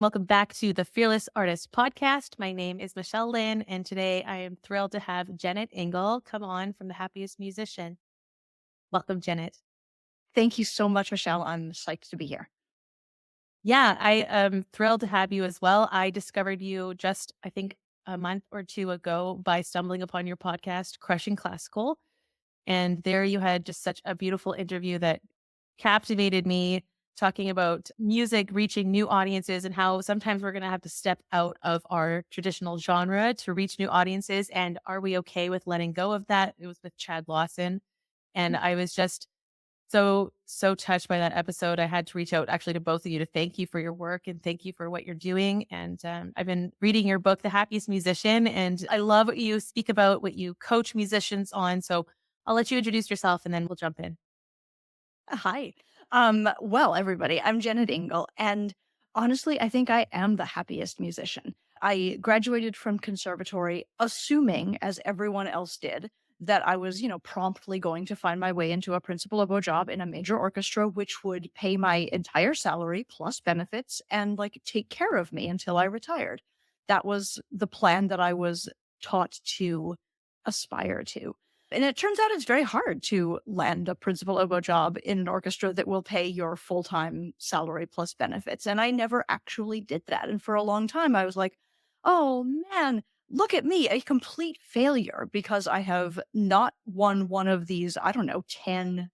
Welcome back to the Fearless Artist Podcast. My name is Michelle Lynne, and today I am thrilled to have Jennet Ingle come on from the Happiest Musician. Welcome, Jennet. Thank you so much, Michelle. I'm psyched to be here. Yeah, I am thrilled to have you as well. I discovered you just, I think, a month or two ago by stumbling upon your podcast, Crushing Classical. And there you had just such a beautiful interview that captivated me, talking about music reaching new audiences and how sometimes we're going to have to step out of our traditional genre to reach new audiences. And are we okay with letting go of that? It was with Chad Lawson. And I was just so touched by that episode. I had to reach out actually to both of you to thank you for your work and thank you for what you're doing. And I've been reading your book, The Happiest Musician, and I love what you speak about, what you coach musicians on. So I'll let you introduce yourself and then we'll jump in. Hi. Well, everybody, I'm Jennet Ingle, and honestly, I think I am the happiest musician. I graduated from conservatory, assuming, as everyone else did, that I was, promptly going to find my way into a principal oboe job in a major orchestra, which would pay my entire salary plus benefits and like take care of me until I retired. That was the plan that I was taught to aspire to. And it turns out it's very hard to land a principal oboe job in an orchestra that will pay your full time salary plus benefits. And I never actually did that. And for a long time, I was like, oh man, look at me, a complete failure because I have not won one of these, I don't know, 10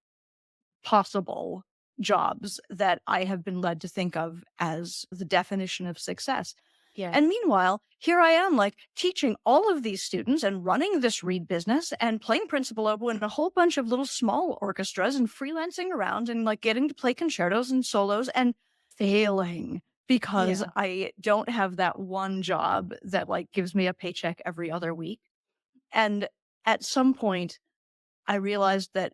possible jobs that I have been led to think of as the definition of success. Yes. And meanwhile, here I am, like teaching all of these students and running this reed business and playing principal oboe in a whole bunch of little small orchestras and freelancing around and like getting to play concertos and solos and failing because Yeah. I don't have that one job that like gives me a paycheck every other week. And at some point, I realized that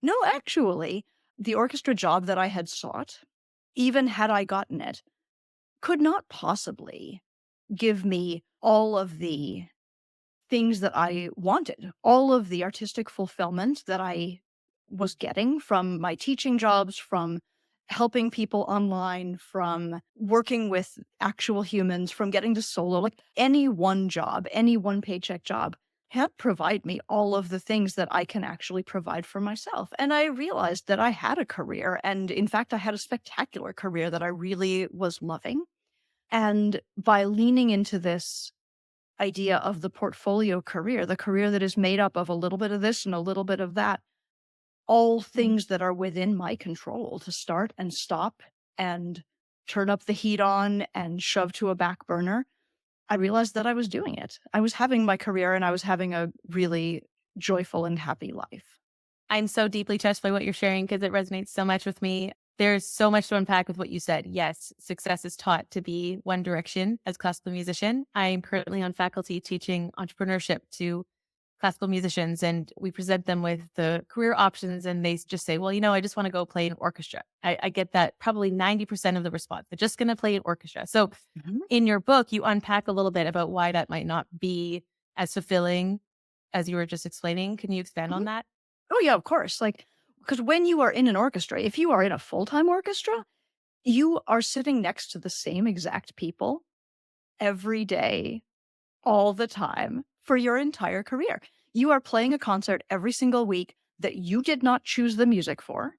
no, actually, the orchestra job that I had sought, even had I gotten it, could not possibly give me all of the things that I wanted, all of the artistic fulfillment that I was getting from my teaching jobs, from helping people online, from working with actual humans, from getting to solo, like any one job, any one paycheck job can't provide me all of the things that I can actually provide for myself. And I realized that I had a career. And in fact, I had a spectacular career that I really was loving. And by leaning into this idea of the portfolio career, the career that is made up of a little bit of this and a little bit of that, all Mhm. things that are within my control to start and stop and turn up the heat on and shove to a back burner. I realized that I was doing it. I was having my career and I was having a really joyful and happy life. I'm so deeply touched by what you're sharing because it resonates so much with me. There's so much to unpack with what you said. Yes, success is taught to be one direction as classical musician. I'm currently on faculty teaching entrepreneurship to classical musicians, and we present them with the career options, and they just say, well, I just want to go play an orchestra. I get that probably 90% of the response. They're just going to play an orchestra. So Mhm. in your book, you unpack a little bit about why that might not be as fulfilling as you were just explaining. Can you expand Mhm. on that? Oh, yeah, of course. Like, because when you are in an orchestra, if you are in a full time orchestra, you are sitting next to the same exact people every day all the time for your entire career. You are playing a concert every single week that you did not choose the music for.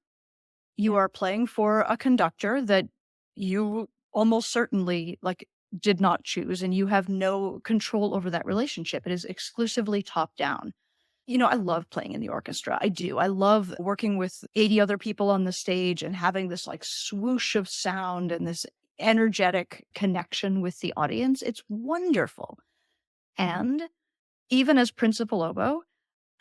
You Yeah. are playing for a conductor that you almost certainly like did not choose and you have no control over that relationship. It is exclusively top down. I love playing in the orchestra. I do. I love working with 80 other people on the stage and having this like swoosh of sound and this energetic connection with the audience. It's wonderful. And even as principal oboe,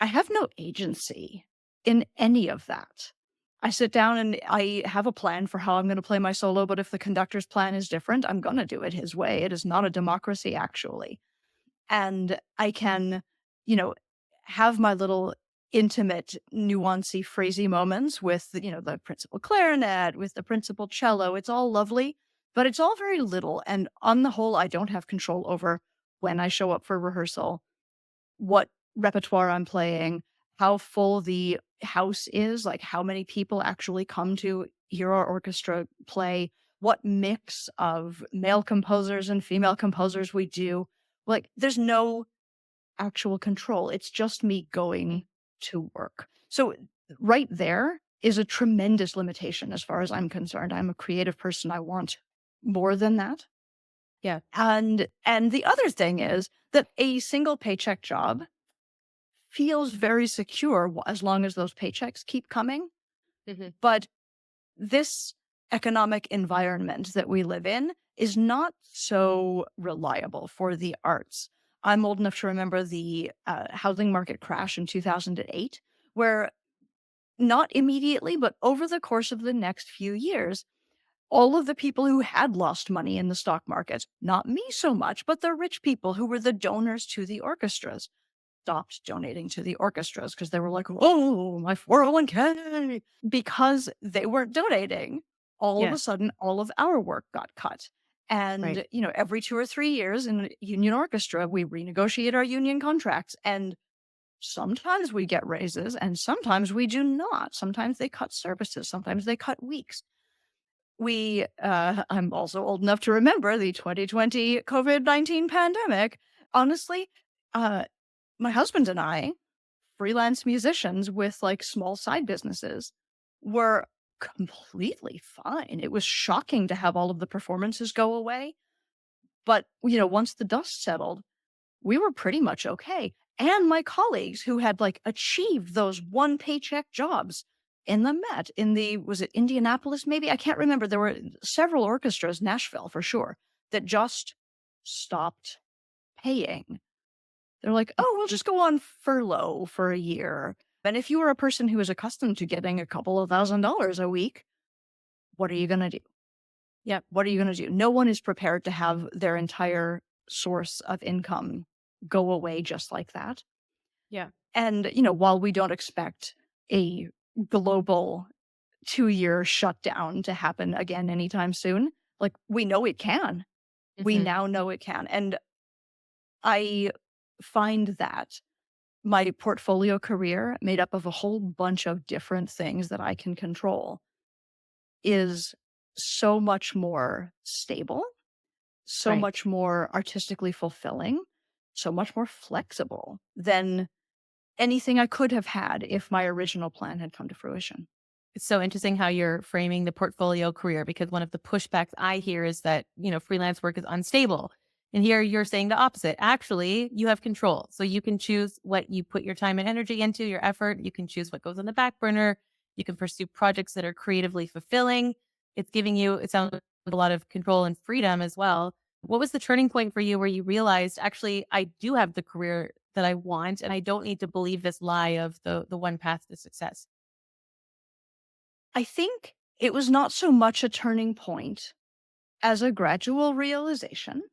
I have no agency in any of that. I sit down and I have a plan for how I'm going to play my solo, but if the conductor's plan is different, I'm going to do it his way. It is not a democracy, actually. And I can, you know, have my little intimate, nuancy, phrasy moments with, the principal clarinet, with the principal cello. It's all lovely, but it's all very little. And on the whole, I don't have control over when I show up for rehearsal, what repertoire I'm playing, how full the house is, like how many people actually come to hear our orchestra play, what mix of male composers and female composers we do. Like, there's no actual control. It's just me going to work. So right there is a tremendous limitation as far as I'm concerned. I'm a creative person. I want more than that. Yeah. And the other thing is that a single paycheck job feels very secure as long as those paychecks keep coming. Mhm. But this economic environment that we live in is not so reliable for the arts. I'm old enough to remember the housing market crash in 2008, where not immediately, but over the course of the next few years, all of the people who had lost money in the stock market, not me so much, but the rich people who were the donors to the orchestras, stopped donating to the orchestras because they were like, oh, my 401k. Because they weren't donating, all of a Yeah. sudden, all of our work got cut. Right. And, every 2 or 3 years in a union orchestra, we renegotiate our union contracts. And sometimes we get raises and sometimes we do not. Sometimes they cut services, sometimes they cut weeks. I'm also old enough to remember the 2020 COVID-19 pandemic. Honestly, uh, my husband and I, freelance musicians with like small side businesses, were completely fine. It was shocking to have all of the performances go away. But, once the dust settled, we were pretty much okay. And my colleagues who had like achieved those one paycheck jobs in the Met, was it Indianapolis maybe? I can't remember. There were several orchestras, Nashville for sure, that just stopped paying. They're like, oh, we'll just go on furlough for a year. And if you were a person who is accustomed to getting a couple of $1,000s a week, what are you going to do? Yeah. What are you going to do? No one is prepared to have their entire source of income go away just like that. Yeah. And, while we don't expect a global 2-year shutdown to happen again anytime soon, like we know it can. We Mhm. now know it can. And I find that my portfolio career, made up of a whole bunch of different things that I can control, is so much more stable, so Right. much more artistically fulfilling, so much more flexible than anything I could have had if my original plan had come to fruition. It's so interesting how you're framing the portfolio career because one of the pushbacks I hear is that, freelance work is unstable. And here you're saying the opposite. Actually, you have control. So you can choose what you put your time and energy into, your effort. You can choose what goes on the back burner. You can pursue projects that are creatively fulfilling. It's giving you, it sounds like a lot of control and freedom as well. What was the turning point for you where you realized, actually, I do have the career that I want and I don't need to believe this lie of the one path to success? I think it was not so much a turning point as a gradual realization,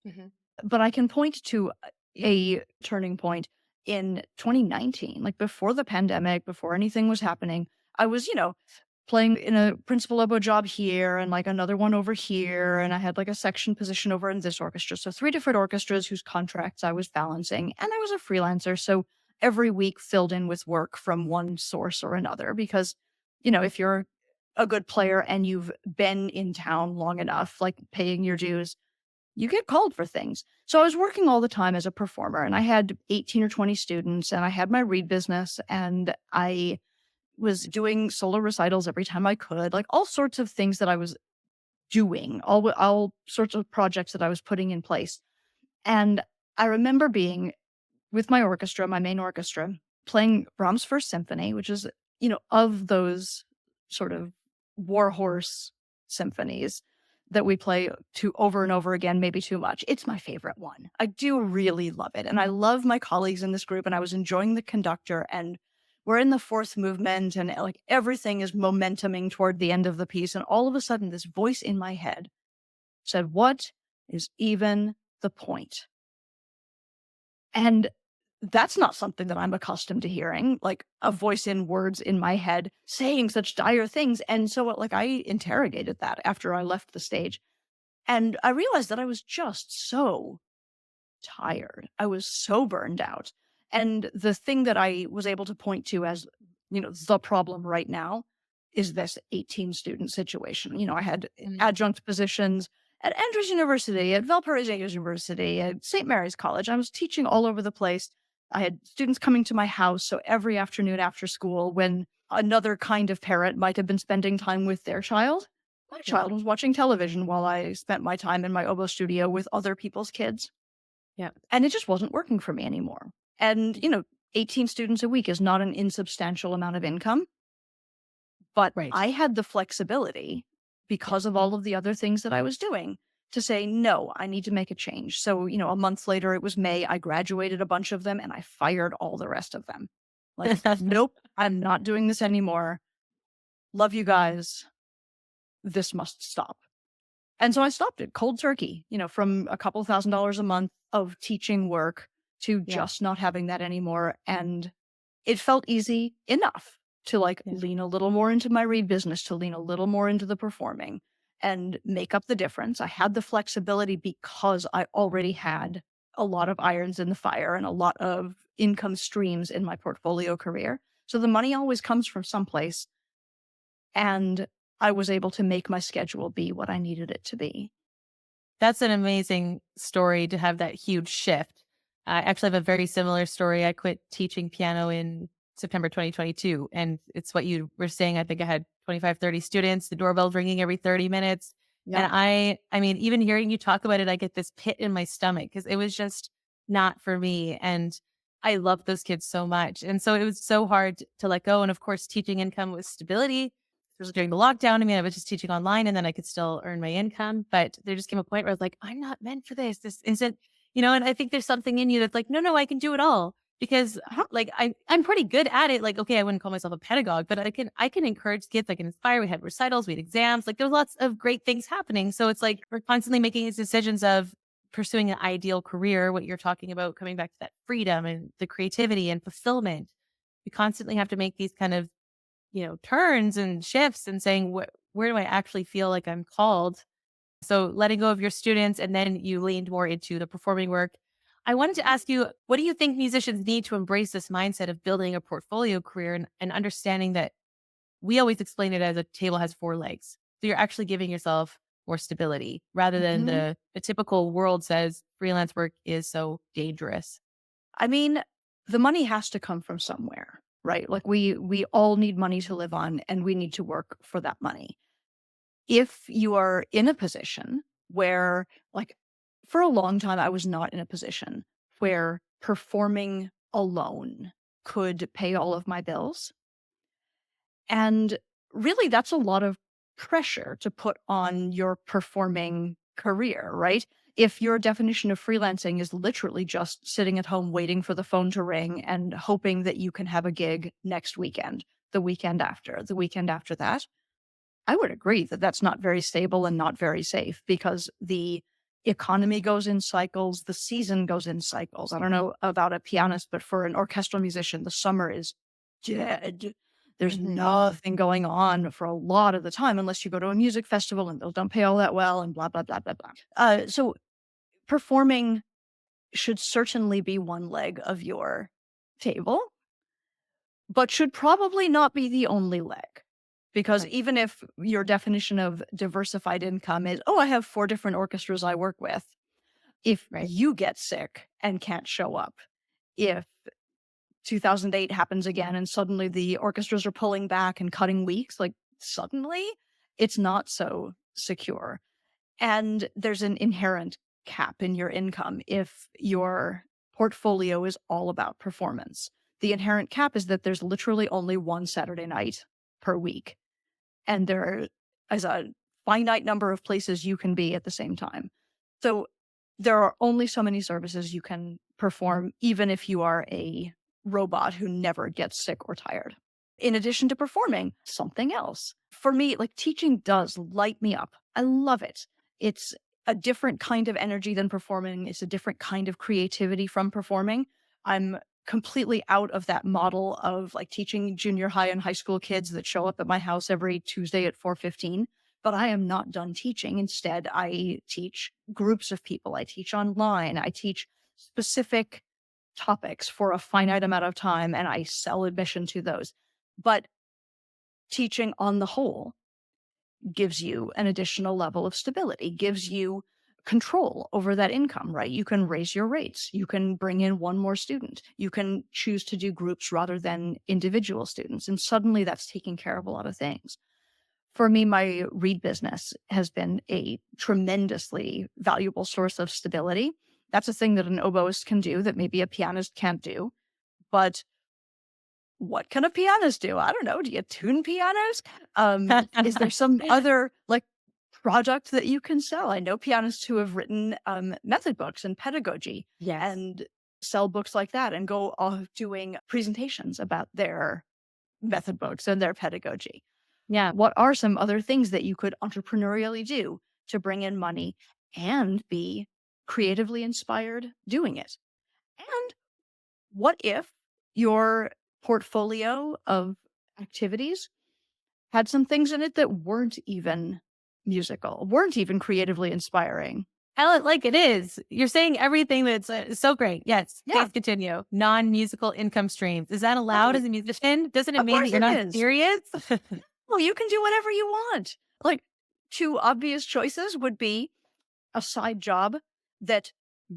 Mhm. but I can point to a turning point in 2019, like before the pandemic, before anything was happening. I was, playing in a principal oboe job here and like another one over here. And I had like a section position over in this orchestra. So 3 different orchestras whose contracts I was balancing. And I was a freelancer. So every week filled in with work from one source or another. Because, if you're a good player and you've been in town long enough, like paying your dues, you get called for things. So I was working all the time as a performer and I had 18 or 20 students and I had my reed business and I was doing solo recitals every time I could, like all sorts of things that I was doing, all sorts of projects that I was putting in place. And I remember being with my orchestra, my main orchestra, playing Brahms' First Symphony, which is, of those sort of warhorse symphonies that we play to over and over again, maybe too much. It's my favorite one. I do really love it. And I love my colleagues in this group, and I was enjoying the conductor. And we're in the fourth movement, and like everything is momentuming toward the end of the piece. And all of a sudden, this voice in my head said, what is even the point? And that's not something that I'm accustomed to hearing, like a voice in words in my head saying such dire things. And so like I interrogated that after I left the stage. And I realized that I was just so tired. I was so burned out. And the thing that I was able to point to as, the problem right now is this 18 student situation. I had Mhm. adjunct positions at Andrews University, at Valparaiso University, at St. Mary's College. I was teaching all over the place. I had students coming to my house. So every afternoon after school, when another kind of parent might have been spending time with their child, my Yeah. child was watching television while I spent my time in my oboe studio with other people's kids. Yeah. And it just wasn't working for me anymore. And, 18 students a week is not an insubstantial amount of income, but Right. I had the flexibility because of all of the other things that I was doing to say, no, I need to make a change. So, a month later, it was May. I graduated a bunch of them and I fired all the rest of them. Like, nope, I'm not doing this anymore. Love you guys. This must stop. And so I stopped it cold turkey, from a couple $1,000s a month of teaching work to Yeah. just not having that anymore. And it felt easy enough to Yeah. lean a little more into my read business, to lean a little more into the performing and make up the difference. I had the flexibility because I already had a lot of irons in the fire and a lot of income streams in my portfolio career. So the money always comes from someplace. And I was able to make my schedule be what I needed it to be. That's an amazing story to have that huge shift. I actually have a very similar story. I quit teaching piano in September 2022. And it's what you were saying. I think I had 25, 30 students, the doorbell's ringing every 30 minutes. Yeah. And I mean, even hearing you talk about it, I get this pit in my stomach because it was just not for me. And I love those kids so much. And so it was so hard to let go. And of course, teaching income was stability, especially during the lockdown. I mean, I was just teaching online and then I could still earn my income. But there just came a point where I was like, I'm not meant for this. This isn't, and I think there's something in you that's like, no, no, I can do it all because Uh-huh. like I'm pretty good at it. Like, okay, I wouldn't call myself a pedagogue, but I can encourage kids, I can inspire. We had recitals, we had exams, like there's lots of great things happening. So it's like we're constantly making these decisions of pursuing an ideal career, what you're talking about, coming back to that freedom and the creativity and fulfillment. We constantly have to make these kind of turns and shifts and saying, where do I actually feel like I'm called? So letting go of your students and then you leaned more into the performing work. I wanted to ask you, what do you think musicians need to embrace this mindset of building a portfolio career and understanding that we always explain it as a table has four legs. So you're actually giving yourself more stability rather than Mhm. the typical world says freelance work is so dangerous. I mean, the money has to come from somewhere, right? Like we all need money to live on and we need to work for that money. If you are in a position where for a long time I was not in a position where performing alone could pay all of my bills. And really, that's a lot of pressure to put on your performing career, right? If your definition of freelancing is literally just sitting at home waiting for the phone to ring and hoping that you can have a gig next weekend, the weekend after that, I would agree that that's not very stable and not very safe because the economy goes in cycles, the season goes in cycles. I don't know about a pianist, but for an orchestral musician, the summer is dead. There's Mhm. nothing going on for a lot of the time unless you go to a music festival and those don't pay all that well and blah, blah, blah, blah, blah. So performing should certainly be one leg of your table, but should probably not be the only leg. Because Right. even if your definition of diversified income is, oh, I have 4 different orchestras I work with, if Right. you get sick and can't show up, if 2008 happens again and suddenly the orchestras are pulling back and cutting weeks, like suddenly it's not so secure. And there's an inherent cap in your income if your portfolio is all about performance. The inherent cap is that there's literally only one Saturday night per week, and there is a finite number of places you can be at the same time. So there are only so many services you can perform, even if you are a robot who never gets sick or tired. In addition to performing, something else. For me, teaching does light me up. I love it. It's a different kind of energy than performing. It's a different kind of creativity from performing. I'm completely out of that model of teaching junior high and high school kids that show up at my house every Tuesday at 4:15. But I am not done teaching. Instead, I teach groups of people. I teach online. I teach specific topics for a finite amount of time and I sell admission to those. But teaching on the whole gives you an additional level of stability, gives you control over that income, right? You can raise your rates. You can bring in one more student. You can choose to do groups rather than individual students. And suddenly that's taking care of a lot of things. For me, my reed business has been a tremendously valuable source of stability. That's a thing that an oboist can do that maybe a pianist can't do. But what can a pianist do? I don't know. Do you tune pianos? Is there some other like product that you can sell? I know pianists who have written method books and pedagogy Yes. and sell books like that and go off doing presentations about their method books and their pedagogy. Yeah. What are some other things that you could entrepreneurially do to bring in money and be creatively inspired doing it? And what if your portfolio of activities had some things in it that weren't even musical, weren't even creatively inspiring? Tell it like it is. You're saying everything that's so great. Yes. Yeah, Please continue. Non-musical income streams. Is that allowed totally. as a musician? Doesn't it Of mean that course you're it not is. serious? Well, you can do whatever you want. Like, two obvious choices would be a side job that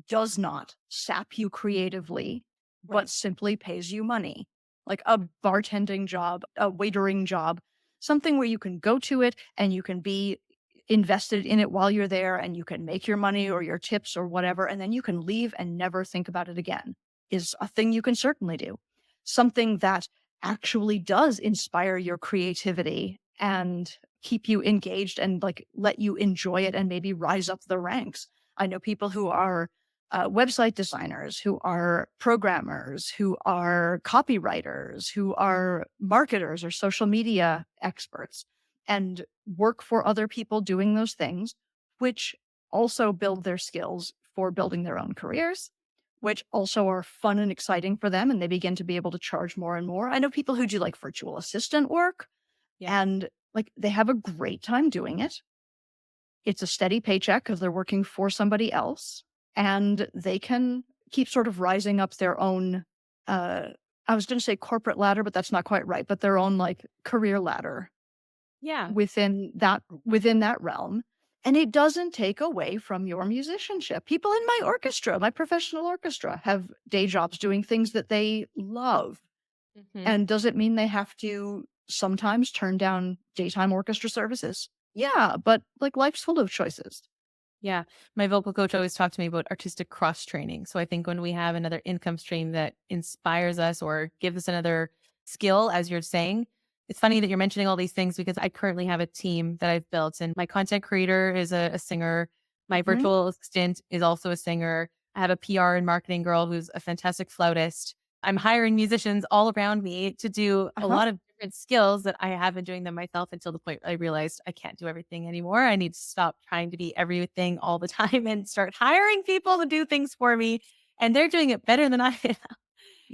does not sap you creatively, but Right. simply pays you money, like a bartending job, a waitering job, something where you can go to it and you can be invested in it while you're there and you can make your money or your tips or whatever, and then you can leave and never think about it again, is a thing you can certainly do. Something that actually does inspire your creativity and keep you engaged and like let you enjoy it and maybe rise up the ranks. I know people who are website designers, who are programmers, who are copywriters, who are marketers or social media experts, and work for other people doing those things, which also build their skills for building their own careers, which also are fun and exciting for them. And they begin to be able to charge more and more. I know people who do like virtual assistant work Yeah. and like they have a great time doing it. It's a steady paycheck because they're working for somebody else and they can keep sort of rising up their own uh I was going to say corporate ladder, but that's not quite right, but their own like career ladder Yeah. within that realm. And it doesn't take away from your musicianship. People in my orchestra, my professional orchestra, have day jobs doing things that they love. Mhm. And does it mean they have to sometimes turn down daytime orchestra services? Yeah, but like life's full of choices. Yeah. My vocal coach always talked to me about artistic cross training. So I think when we have another income stream that inspires us or gives us another skill, as you're saying, it's funny that you're mentioning all these things because I currently have a team that I've built, and my content creator is a singer. My Mhm. virtual assistant is also a singer. I have a PR and marketing girl who's a fantastic flautist. I'm hiring musicians all around me to do a Uh-huh. lot of different skills that I have been doing them myself until the point I realized I can't do everything anymore. I need to stop trying to be everything all the time and start hiring people to do things for me. And they're doing it better than I am.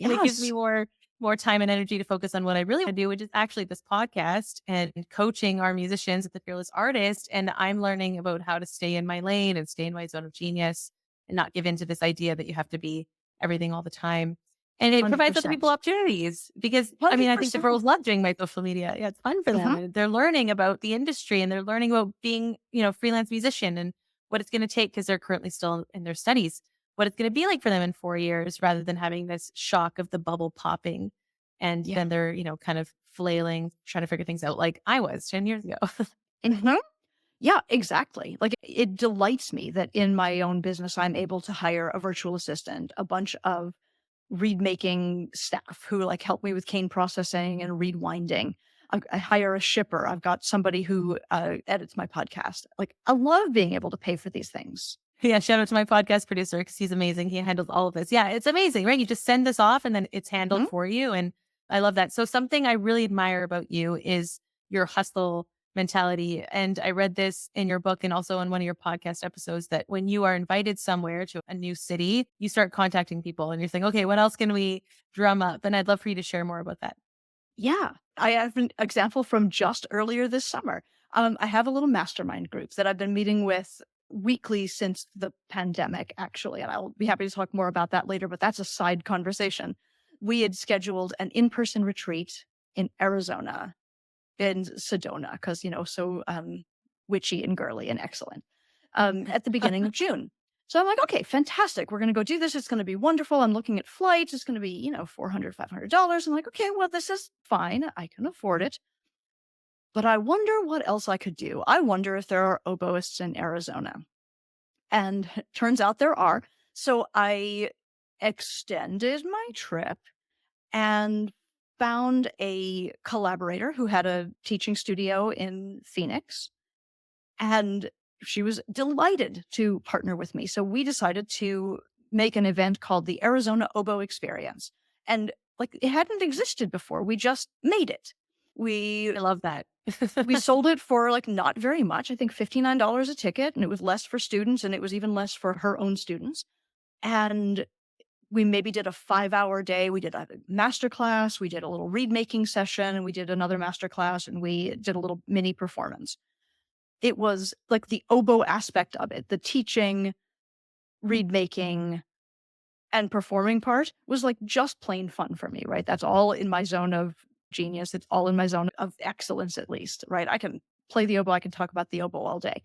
And it gives me Yes. more time and energy to focus on what I really want to do, which is actually this podcast and coaching our musicians at the Fearless Artist. And I'm learning about how to stay in my lane and stay in my zone of genius and not give in to this idea that you have to be everything all the time. And it provides other people 100%. opportunities because I mean, I think the 100%. girls love doing my social media. Yeah, it's fun for them. Mhm. And they're learning about the industry and they're learning about being, freelance musician and what it's going to take because they're currently still in their studies, what it's going to be like for them in 4 years rather than having this shock of the bubble popping. And Yeah. then they're, kind of flailing, trying to figure things out like I was 10 years ago. Mhm. Yeah, exactly. Like it delights me that in my own business, I'm able to hire a virtual assistant, a bunch of read making staff who like help me with cane processing and read winding. I hire a shipper. I've got somebody who edits my podcast. Like I love being able to pay for these things. Yeah, shout out to my podcast producer because he's amazing. He handles all of this. Yeah, it's amazing, right? You just send this off and then it's handled Mhm. for you. And I love that. So something I really admire about you is your hustle mentality. And I read this in your book and also in one of your podcast episodes that when you are invited somewhere to a new city, you start contacting people and you're saying, okay, what else can we drum up? And I'd love for you to share more about that. Yeah, I have an example from just earlier this summer. I have a little mastermind group that I've been meeting with weekly since the pandemic, actually, and I'll be happy to talk more about that later, but that's a side conversation. We had scheduled an in person retreat in Arizona in Sedona because, so witchy and girly and excellent at the beginning of June. So I'm like, okay, fantastic. We're going to go do this. It's going to be wonderful. I'm looking at flights. It's going to be, $400, $500. I'm like, okay, well, this is fine. I can afford it. But I wonder what else I could do. I wonder if there are oboists in Arizona. And turns out there are. So I extended my trip and found a collaborator who had a teaching studio in Phoenix. And she was delighted to partner with me. So we decided to make an event called the Arizona Oboe Experience. And like it hadn't existed before. We just made it. We I love that. we sold it for like not very much. I think $59 a ticket, and it was less for students and it was even less for her own students. And we maybe did a 5-hour day. We did a master class, we did a little reed making session, and we did another master class, and we did a little mini performance. It was like the oboe aspect of it, the teaching, reed making, and performing part was like just plain fun for me, right? That's all in my zone of genius. It's all in my zone of excellence, at least, right? I can play the oboe, I can talk about the oboe all day.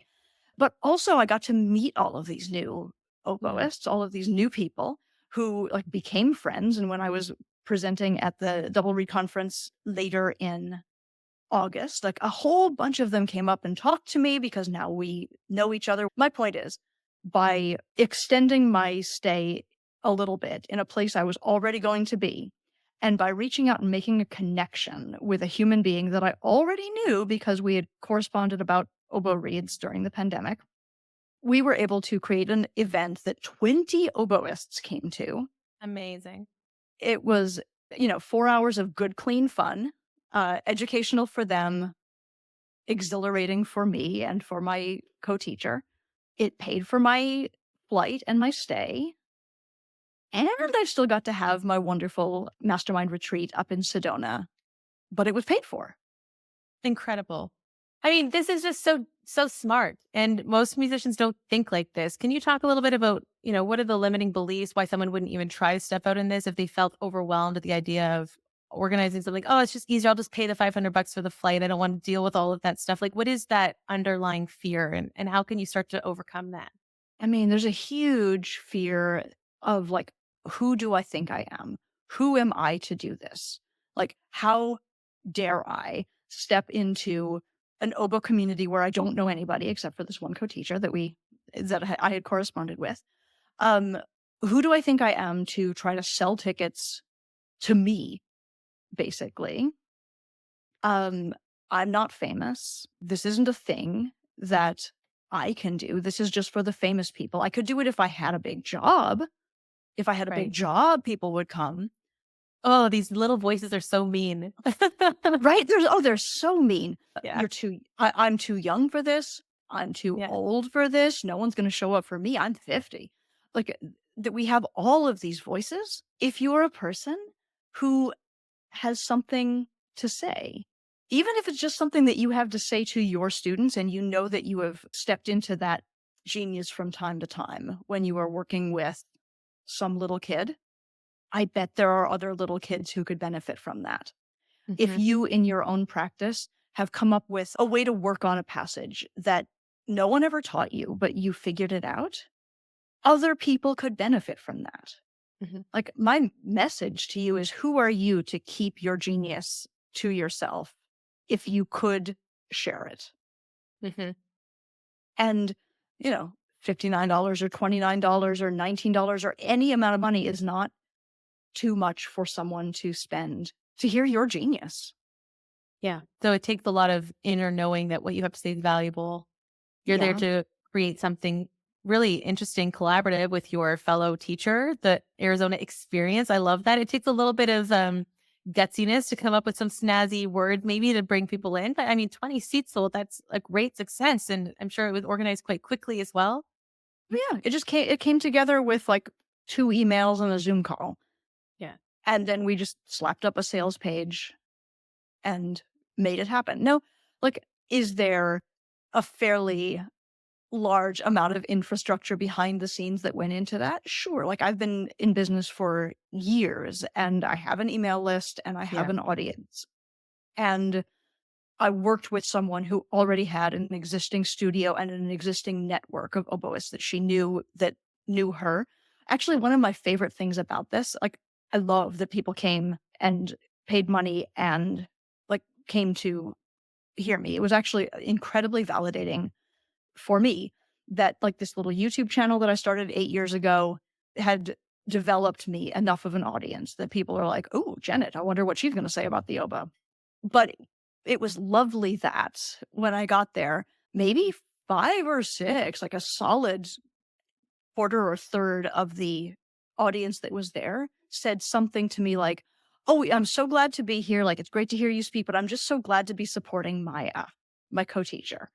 But also, I got to meet all of these new Mm. oboists, all of these new people who like became friends. And when I was presenting at the Double Reed Conference later in August, like a whole bunch of them came up and talked to me because now we know each other. My point is, by extending my stay a little bit in a place I was already going to be, and by reaching out and making a connection with a human being that I already knew because we had corresponded about oboe reeds during the pandemic, we were able to create an event that 20 oboists came to. Amazing. It was, 4 hours of good, clean fun, educational for them, exhilarating for me and for my co-teacher. It paid for my flight and my stay. And I still got to have my wonderful mastermind retreat up in Sedona, but it was paid for. Incredible. I mean, this is just so smart. And most musicians don't think like this. Can you talk a little bit about, what are the limiting beliefs, why someone wouldn't even try to step out in this if they felt overwhelmed at the idea of organizing something? Oh, it's just easier. I'll just pay the $500 for the flight. I don't want to deal with all of that stuff. Like, what is that underlying fear, and how can you start to overcome that? I mean, there's a huge fear of like, who do I think I am? Who am I to do this? Like, how dare I step into an oboe community where I don't know anybody except for this one co-teacher that I had corresponded with? Um, who do I think I am to try to sell tickets to me, basically? Um, I'm not famous. This isn't a thing that I can do. This is just for the famous people. I could do it if I had a big job. If I had a big Right. job, people would come. Oh, these little voices are so mean. Right? They're so mean. Yeah. I'm too young for this. I'm too Yeah. old for this. No one's going to show up for me. I'm 50. Like that we have all of these voices. If you're a person who has something to say, even if it's just something that you have to say to your students and you know that you have stepped into that genius from time to time when you are working with some little kid, I bet there are other little kids who could benefit from that. If Mhm. you in your own practice have come up with a way to work on a passage that no one ever taught you, but you figured it out, other people could benefit from that. Mhm. Like my message to you is who are you to keep your genius to yourself if you could share it? Mhm. And, $59 or $29 or $19 or any amount of money is not too much for someone to spend to hear your genius. Yeah. So it takes a lot of inner knowing that what you have to say is valuable. You're there Yeah. to create something really interesting, collaborative with your fellow teacher, the Arizona experience. I love that. It takes a little bit of gutsiness to come up with some snazzy word, maybe to bring people in. But I mean, 20 seats sold, that's a great success. And I'm sure it was organized quite quickly as well. Yeah. It came together with like 2 emails and a Zoom call. Yeah. And then we just slapped up a sales page and made it happen. No, like, is there a fairly large amount of infrastructure behind the scenes that went into that? Sure. Like, I've been in business for years and I have an email list and I have Yeah. an audience. And I worked with someone who already had an existing studio and an existing network of oboists that she knew that knew her. Actually, one of my favorite things about this, like, I love that people came and paid money and, like, came to hear me. It was actually incredibly validating for me that, like, this little YouTube channel that I started 8 years ago had developed me enough of an audience that people are like, "Oh, Jennet, I wonder what she's gonna say about the oboe." But it was lovely that when I got there, maybe 5 or 6, like a solid quarter or third of the audience that was there said something to me like, "Oh, I'm so glad to be here, like, it's great to hear you speak, but I'm just so glad to be supporting Maya, my co-teacher."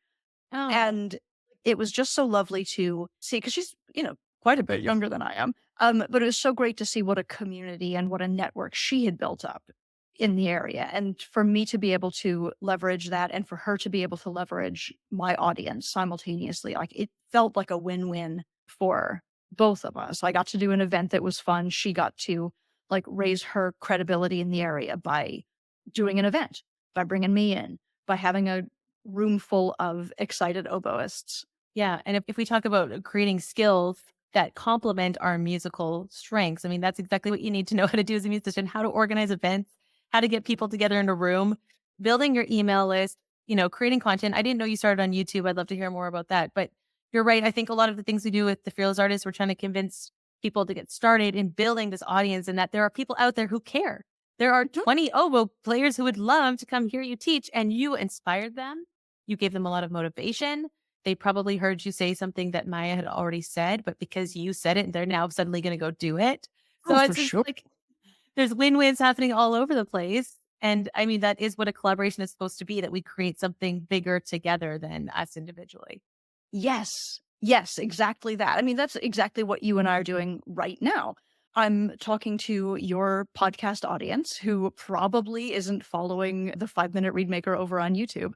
Oh, And it was just so lovely to see because she's, quite a bit younger than I am. But it was so great to see what a community and what a network she had built up in the area. And for me to be able to leverage that and for her to be able to leverage my audience simultaneously, like it felt like a win-win for both of us. I got to do an event that was fun. She got to like raise her credibility in the area by doing an event, by bringing me in, by having a room full of excited oboists. yeah. And if we talk about creating skills that complement our musical strengths, I mean, that's exactly what you need to know how to do as a musician, how to organize events, how to get people together in a room, building your email list, creating content. I didn't know you started on YouTube. I'd love to hear more about that. But you're right. I think a lot of the things we do with the Fearless Artists, we're trying to convince people to get started in building this audience and that there are people out there who care. There are Mhm. 20 oboe players who would love to come hear you teach, and you inspired them. You gave them a lot of motivation. They probably heard you say something that Maya had already said, but because you said it, they're now suddenly gonna go do it. So Oh, for it's just sure. like there's win-wins happening all over the place. And I mean, that is what a collaboration is supposed to be, that we create something bigger together than us individually. Yes. Yes, exactly that. I mean, that's exactly what you and I are doing right now. I'm talking to your podcast audience who probably isn't following the 5 Minute Read Maker over on YouTube.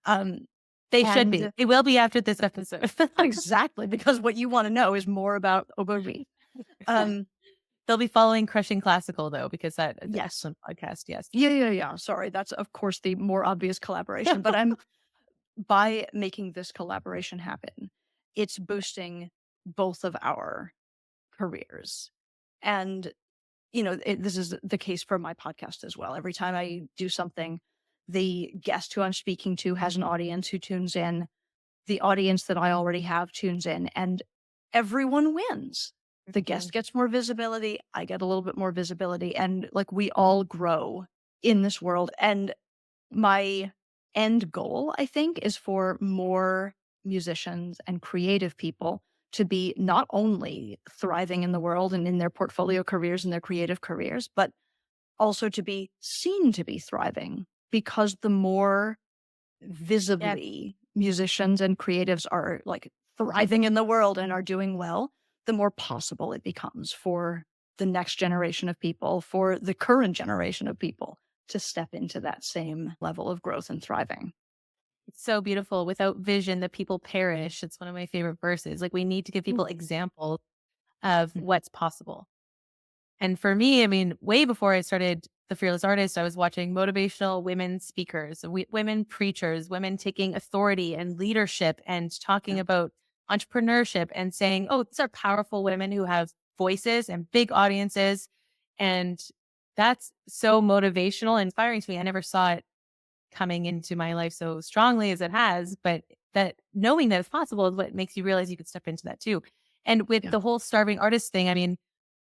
Um, They should be. and They will be after this episode. exactly because what you want to know is more about oboe reed. Um, They'll be following Crushing Classical though, because that is an yes. excellent podcast. Yes. Yeah, yeah, yeah. Sorry. That's, of course, the more obvious collaboration. But I'm by making this collaboration happen, it's boosting both of our careers. And, this is the case for my podcast as well. Every time I do something, the guest who I'm speaking to has an audience who tunes in. The audience that I already have tunes in, and everyone wins. The guest Mhm. gets more visibility. I get a little bit more visibility. And like we all grow in this world. And my end goal, I think, is for more musicians and creative people to be not only thriving in the world and in their portfolio careers and their creative careers, but also to be seen to be thriving. Because the more Yeah. visibly musicians and creatives are like thriving in the world and are doing well, the more possible it becomes for the next generation of people, for the current generation of people to step into that same level of growth and thriving. It's so beautiful. Without vision, the people perish. It's one of my favorite verses. Like we need to give Mm, people examples of mm, what's possible. And for me, I mean, way before I started The Fearless Artist, I was watching motivational women speakers, women preachers, women taking authority and leadership and talking yeah. about entrepreneurship and saying, oh, these are powerful women who have voices and big audiences. And that's so motivational and inspiring to me. I never saw it coming into my life so strongly as it has, but that knowing that it's possible is what makes you realize you could step into that too. And with Yeah. the whole starving artist thing, I mean,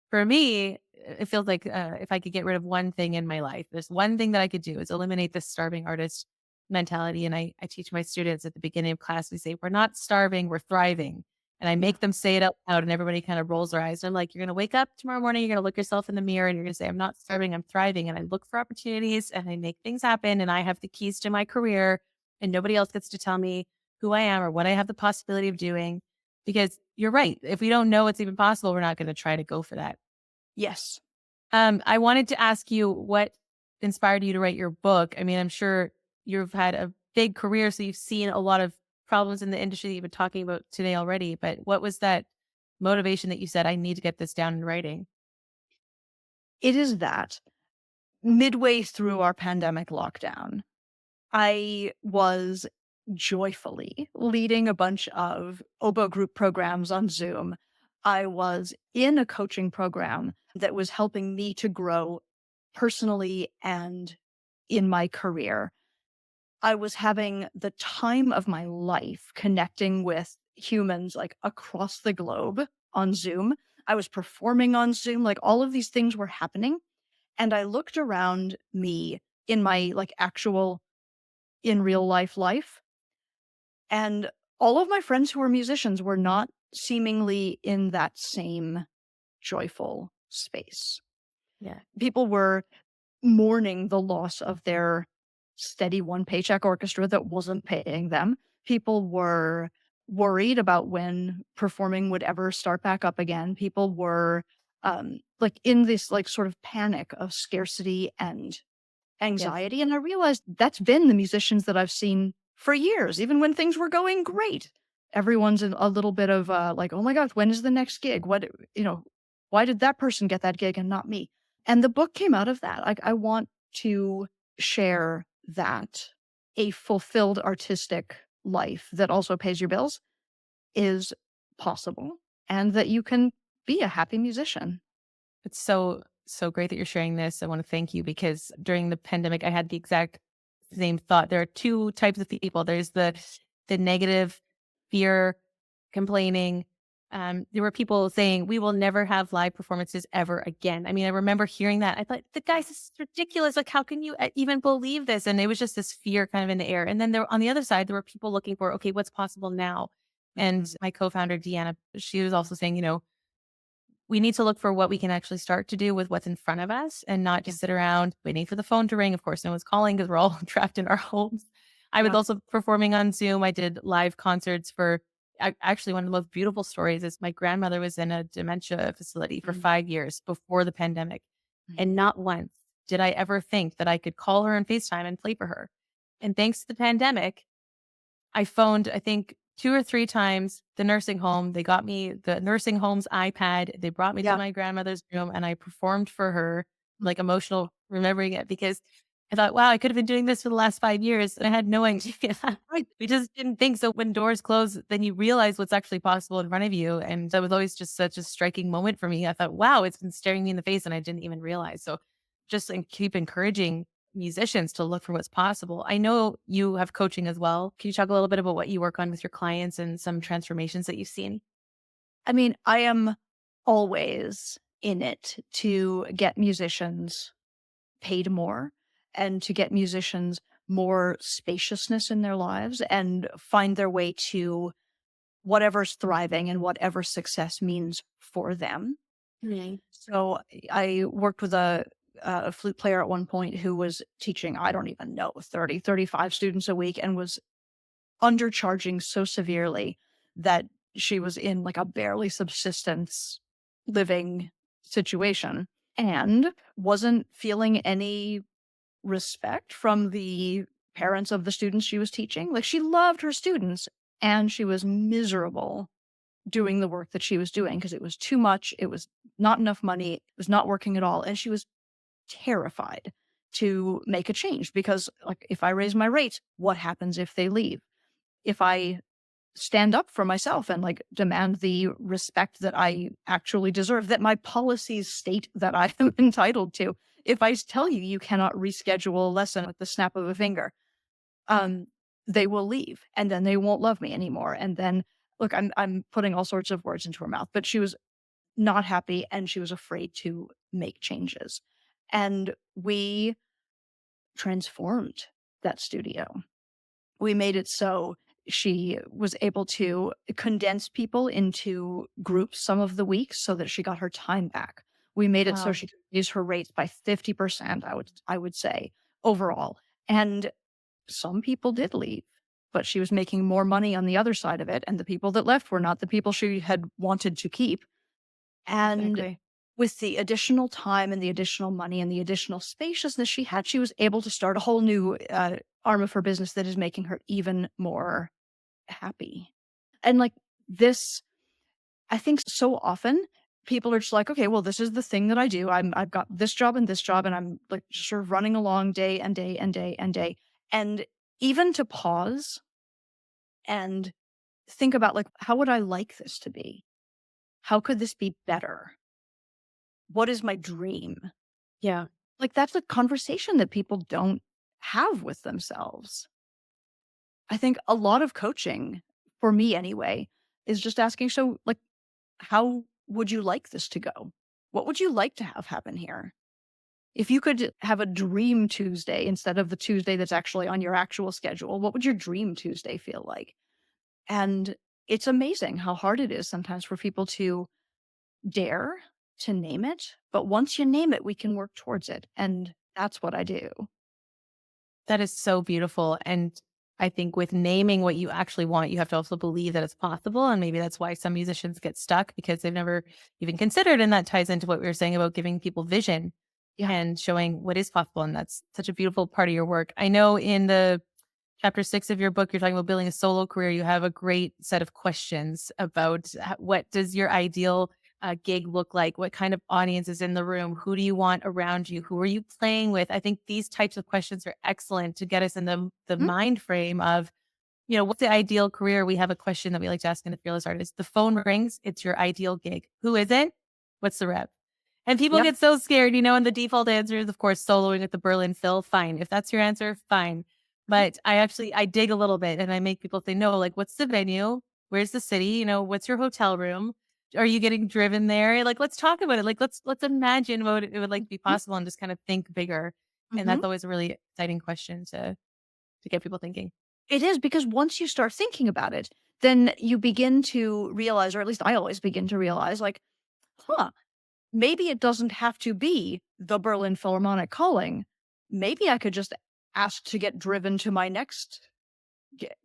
for me, it feels like if I could get rid of one thing in my life, there's one thing that I could do is eliminate this starving artist mentality. And I teach my students at the beginning of class, we say, we're not starving, we're thriving. And I Yeah. make them say it out loud, and everybody kind of rolls their eyes. I'm like, you're going to wake up tomorrow morning, you're going to look yourself in the mirror, and you're going to say, I'm not starving, I'm thriving. And I look for opportunities and I make things happen. And I have the keys to my career, and nobody else gets to tell me who I am or what I have the possibility of doing. Because you're right. If we don't know it's even possible, we're not going to try to go for that. Yes. I wanted to ask you what inspired you to write your book. I mean, I'm sure you've had a big career, so you've seen a lot of problems in the industry that you've been talking about today already. But what was that motivation that you said, I need to get this down in writing? It is that midway through our pandemic lockdown, I was joyfully leading a bunch of oboe group programs on Zoom. I was in a coaching program that was helping me to grow personally and in my career. I was having the time of my life connecting with humans like across the globe on Zoom. I was performing on Zoom, like all of these things were happening. And I looked around me in my like actual in real life, and all of my friends who were musicians were not seemingly in that same joyful space. Yeah. People were mourning the loss of their steady one paycheck orchestra that wasn't paying them. People were worried about when performing would ever start back up again. People were like in this like sort of panic of scarcity and Yes. anxiety, and I realized that's been the musicians that I've seen for years, even when things were going great. Everyone's in a little bit of, like, "Oh my gosh, when is the next gig? What," you know, "why did that person get that gig and not me?" And the book came out of that. Like, I want to share that a fulfilled artistic life that also pays your bills is possible, and that you can be a happy musician. It's so great that you're sharing this. I want to thank you because during the pandemic, I had the exact same thought. There are two types of people. There's the negative fear, complaining. There were people saying we will never have live performances ever again. I mean, I remember hearing that. I thought, the guys, this is ridiculous. Like, how can you even believe this? And it was just this fear kind of in the air. And then there, on the other side, there were people looking for, okay, what's possible now? And my co-founder Deanna, she was also saying, we need to look for what we can actually start to do with what's in front of us and not Yeah. just sit around waiting for the phone to ring. Of course, no one's calling because we're all trapped in our homes. I was Yeah. also performing on Zoom. I did live concerts for actually one of the most beautiful stories is my grandmother was in a dementia facility for Mhm. 5 years before the pandemic. Mhm. And not once did I ever think that I could call her on FaceTime and play for her. And thanks to the pandemic, I phoned, I think, 2 or 3 times the nursing home. They got me the nursing home's iPad. They brought me to Yeah. my grandmother's room, and I performed for her, like, emotional remembering it because I thought, "Wow, I could have been doing this for the last 5 years, and I had no idea." Right. We just didn't think so when doors close, then you realize what's actually possible in front of you, and that was always just such a striking moment for me. I thought, "Wow, it's been staring me in the face, and I didn't even realize." So, just keep encouraging musicians to look for what's possible. I know you have coaching as well. Can you talk a little bit about what you work on with your clients and some transformations that you've seen? I mean, I am always in it to get musicians paid more and to get musicians more spaciousness in their lives and find their way to whatever's thriving and whatever success means for them. Right. So I worked with a flute player at one point who was teaching, I don't even know, 30, 35 students a week and was undercharging so severely that she was in like a barely subsistence living situation and wasn't feeling any respect from the parents of the students she was teaching. Like she loved her students and she was miserable doing the work that she was doing because it was too much. It was not enough money. It was not working at all. And she was terrified to make a change because like if I raise my rates, what happens if they leave? If I stand up for myself and like demand the respect that I actually deserve, that my policies state that I am entitled to. If I tell you you cannot reschedule a lesson with the snap of a finger, um, they will leave and then they won't love me anymore. And then look, I'm putting all sorts of words into her mouth, but she was not happy and she was afraid to make changes. And we transformed that studio. We made it so she was able to condense people into groups some of the weeks so that she got her time back. We made it so Wow. she could raise her rates by 50%, I would say, overall. And some people did leave, but she was making more money on the other side of it, and the people that left were not the people she had wanted to keep. And Exactly. with the additional time and the additional money and the additional spaciousness she had, she was able to start a whole new arm of her business that is making her even more happy. And like this, I think so often people are just like, okay, well, this is the thing that I do. I've got this job and I'm like sort of running along day and day and day and day. And even to pause and think about like, how would I like this to be? How could this be better? What is my dream? Yeah. Like, that's a conversation that people don't have with themselves. I think a lot of coaching, for me anyway, is just asking, so, like, how would you like this to go? What would you like to have happen here? If you could have a dream Tuesday instead of the Tuesday that's actually on your actual schedule, what would your dream Tuesday feel like? And it's amazing how hard it is sometimes for people to dare to name it. But once you name it, we can work towards it. And that's what I do. That is so beautiful. And I think with naming what you actually want, you have to also believe that it's possible. And maybe that's why some musicians get stuck because they've never even considered. And that ties into what we were saying about giving people vision Yeah. and showing what is possible. And that's such a beautiful part of your work. I know in the chapter 6 of your book, you're talking about building a solo career. You have a great set of questions about what does your ideal gig look like? What kind of audience is in the room? Who do you want around you? Who are you playing with? I think these types of questions are excellent to get us in the Mm, mind frame of, what's the ideal career? We have a question that we like to ask in the Fearless Artist. The phone rings. It's your ideal gig. Who is it? What's the rep? And people yep. get so scared, and the default answer is, of course, soloing at the Berlin Phil. Fine. If that's your answer, fine. But I dig a little bit and I make people say, no, like, what's the venue? Where's the city? What's your hotel room? Are you getting driven there? Like, let's talk about it. Like, let's imagine what it would like to be Mhm, possible and just kind of think bigger. And mhm. that's always a really exciting question to get people thinking. It is because once you start thinking about it, then you begin to realize, or at least I always begin to realize, like, huh, maybe it doesn't have to be the Berlin Philharmonic calling. Maybe I could just ask to get driven to my next gig.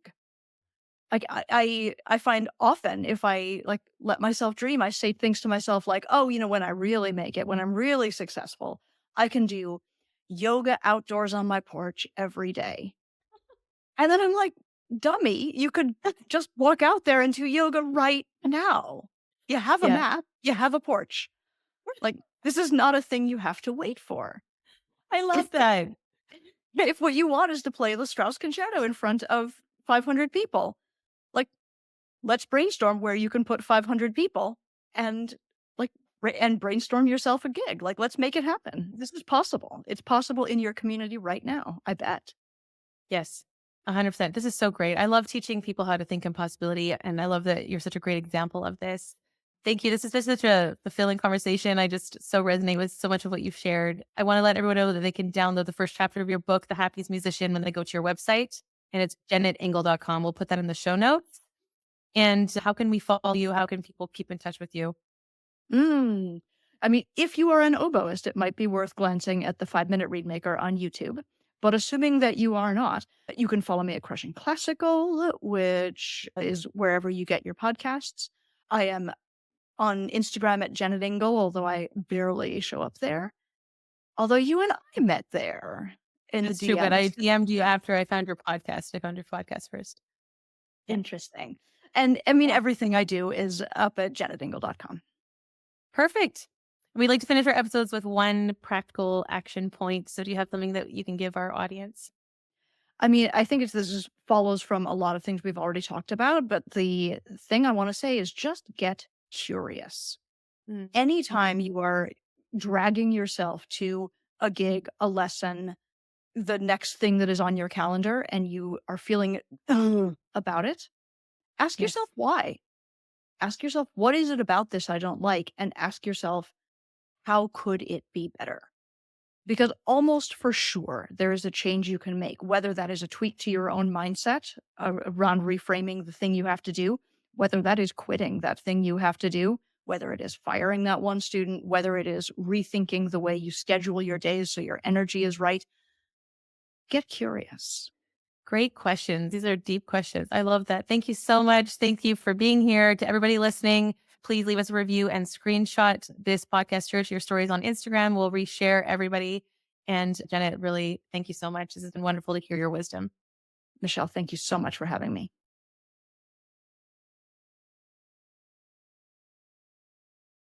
Like I find often if I like let myself dream, I say things to myself like, "Oh, when I really make it, when I'm really successful, I can do yoga outdoors on my porch every day." And then I'm like, "Dummy, you could just walk out there and do yoga right now. You have a Yeah. mat, you have a porch. Like this is not a thing you have to wait for." I love If that. if what you want is to play the Strauss concerto in front of 500 people, like let's brainstorm where you can put 500 people and like and brainstorm yourself a gig. Like let's make it happen. This is possible. It's possible in your community right now, I bet. Yes, 100%. This is so great. I love teaching people how to think in possibility, and I love that you're such a great example of this. Thank you. This has been such a fulfilling conversation. I just so resonate with so much of what you've shared. I want to let everyone know that they can download the first chapter of your book, The Happiest Musician, when they go to your website, and it's jennetingle.com. We'll put that in the show notes. And how can we follow you? How can people keep in touch with you? Mm. I mean, if you are an oboist, it might be worth glancing at the 5 Minute Read Maker on YouTube. But assuming that you are not, you can follow me at Crushing Classical, which is wherever you get your podcasts. I am on Instagram at Jennet Ingle, although I barely show up there. Although you and I met there in the That's true, but I DMs. DM'd you after I found your podcast. I found your podcast first. Yeah. Interesting. And I mean, Yeah. everything I do is up at jennetingle.com. Perfect. We like to finish our episodes with one practical action point. So, do you have something that you can give our audience? I mean, I think this just follows from a lot of things we've already talked about, but the thing I want to say is just get curious. Mm. Anytime you are dragging yourself to a gig, a lesson, the next thing that is on your calendar, and you are feeling about it, ask yourself Yes. why. Ask yourself, what is it about this I don't like? And ask yourself, how could it be better? Because almost for sure, there is a change you can make, whether that is a tweak to your own mindset around reframing the thing you have to do, whether that is quitting that thing you have to do, whether it is firing that one student, whether it is rethinking the way you schedule your days so your energy is right. Get curious. Great questions. These are deep questions. I love that. Thank you so much. Thank you for being here. To everybody listening, please leave us a review and screenshot this podcast to your stories on Instagram. We'll reshare everybody. And Jennet, really, thank you so much. This has been wonderful to hear your wisdom. Michelle, thank you so much for having me.